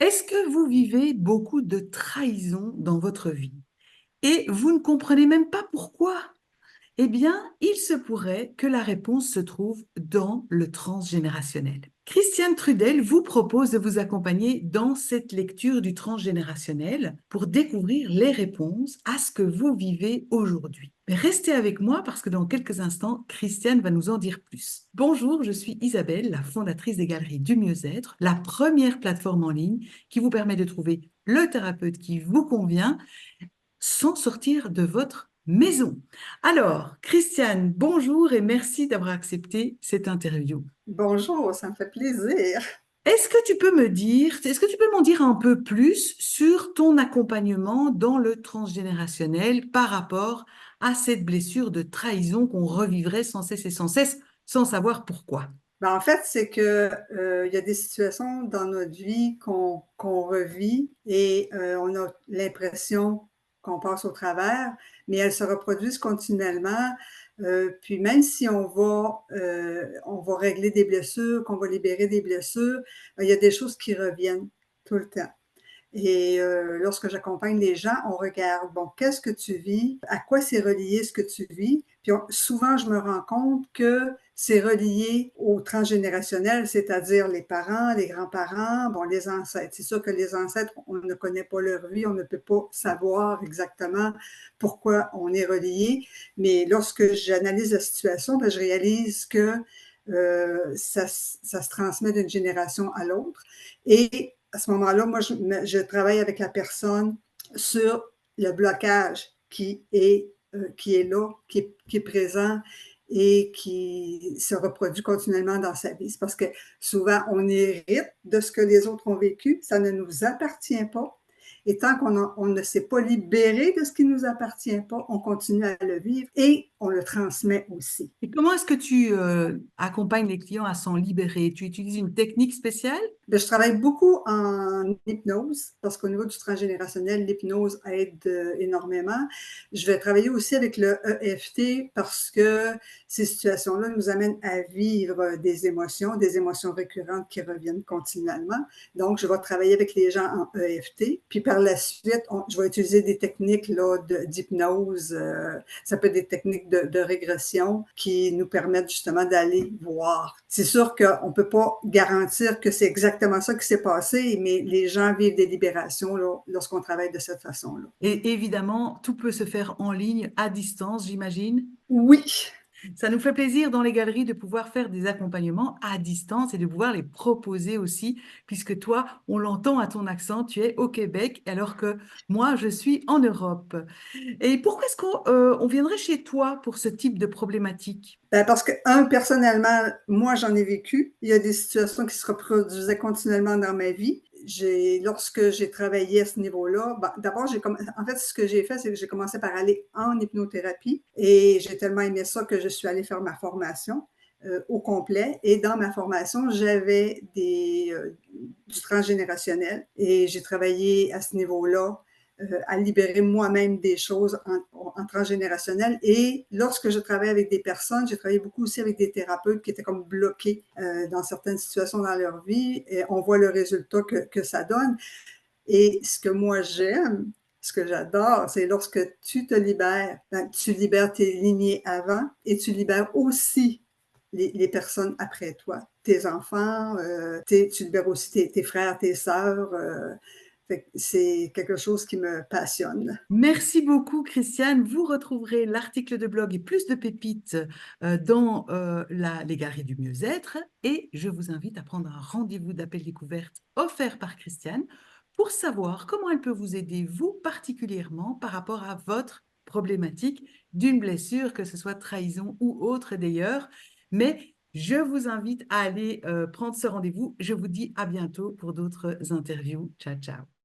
Est-ce que vous vivez beaucoup de trahison dans votre vie et vous ne comprenez même pas pourquoi? Eh bien, il se pourrait que la réponse se trouve dans le transgénérationnel. Christiane Trudel vous propose de vous accompagner dans cette lecture du transgénérationnel pour découvrir les réponses à ce que vous vivez aujourd'hui. Mais restez avec moi parce que dans quelques instants, Christiane va nous en dire plus. Bonjour, je suis Isabelle, la fondatrice des Galeries du Mieux-être, la première plateforme en ligne qui vous permet de trouver le thérapeute qui vous convient sans sortir de votre maison. Alors, Christiane, bonjour et merci d'avoir accepté cette interview. Bonjour, ça me fait plaisir. Est-ce que tu peux m'en dire un peu plus sur ton accompagnement dans le transgénérationnel par rapport à cette blessure de trahison qu'on revivrait sans cesse et sans cesse, sans savoir pourquoi? En fait, c'est que il y a des situations dans notre vie qu'on revit et on a l'impression qu'on passe au travers, mais elles se reproduisent continuellement. Puis même si on va régler des blessures, qu'on va libérer des blessures, il y a des choses qui reviennent tout le temps. Et lorsque j'accompagne les gens, on regarde, bon, qu'est-ce que tu vis? À quoi c'est relié ce que tu vis? Puis souvent, je me rends compte que c'est relié au transgénérationnel, c'est-à-dire les parents, les grands-parents, bon, les ancêtres. C'est sûr que les ancêtres, on ne connaît pas leur vie, on ne peut pas savoir exactement pourquoi on est relié. Mais lorsque j'analyse la situation, ben, je réalise que ça se transmet d'une génération à l'autre. Et à ce moment-là, moi, je travaille avec la personne sur le blocage qui est là, qui est présent et qui se reproduit continuellement dans sa vie. C'est parce que souvent, on hérite de ce que les autres ont vécu, ça ne nous appartient pas. Et tant on ne s'est pas libéré de ce qui ne nous appartient pas, on continue à le vivre et on le transmet aussi. Et comment est-ce que tu accompagnes les clients à s'en libérer? Tu utilises une technique spéciale? Ben, je travaille beaucoup en hypnose parce qu'au niveau du transgénérationnel, l'hypnose aide énormément. Je vais travailler aussi avec le EFT parce que ces situations-là nous amènent à vivre des émotions récurrentes qui reviennent continuellement. Donc, je vais travailler avec les gens en EFT. Puis par la suite, je vais utiliser des techniques là, d'hypnose. Ça peut être des techniques de régression qui nous permettent justement d'aller voir. C'est sûr qu'on ne peut pas garantir que c'est exactement ça qui s'est passé, mais les gens vivent des libérations là, lorsqu'on travaille de cette façon-là. Et évidemment, tout peut se faire en ligne, à distance, j'imagine. Oui, Ça nous fait plaisir dans les galeries de pouvoir faire des accompagnements à distance et de pouvoir les proposer aussi, puisque toi, on l'entend à ton accent, tu es au Québec, alors que moi, je suis en Europe. Et pourquoi est-ce qu'on viendrait chez toi pour ce type de problématique? ben parce que, personnellement, moi, j'en ai vécu. Il y a des situations qui se reproduisaient continuellement dans ma vie. Lorsque j'ai travaillé à ce niveau-là, ben, d'abord, en fait, ce que j'ai fait, c'est que j'ai commencé par aller en hypnothérapie et j'ai tellement aimé ça que je suis allée faire ma formation au complet. Et dans ma formation, j'avais du transgénérationnel et j'ai travaillé à ce niveau-là à libérer moi-même des choses en transgénérationnel. Et lorsque je travaille avec des personnes, j'ai travaillé beaucoup aussi avec des thérapeutes qui étaient comme bloqués dans certaines situations dans leur vie. Et on voit le résultat que ça donne. Et ce que moi j'aime, ce que j'adore, c'est lorsque tu te libères, ben, tu libères tes lignées avant et tu libères aussi les personnes après toi, tes enfants, tu libères aussi tes frères, tes sœurs. C'est quelque chose qui me passionne. Merci beaucoup, Christiane. Vous retrouverez l'article de blog et plus de pépites dans les galeries du mieux-être. Et je vous invite à prendre un rendez-vous d'appel découverte offert par Christiane pour savoir comment elle peut vous aider, vous particulièrement, par rapport à votre problématique d'une blessure, que ce soit trahison ou autre d'ailleurs. Mais je vous invite à aller prendre ce rendez-vous. Je vous dis à bientôt pour d'autres interviews. Ciao, ciao.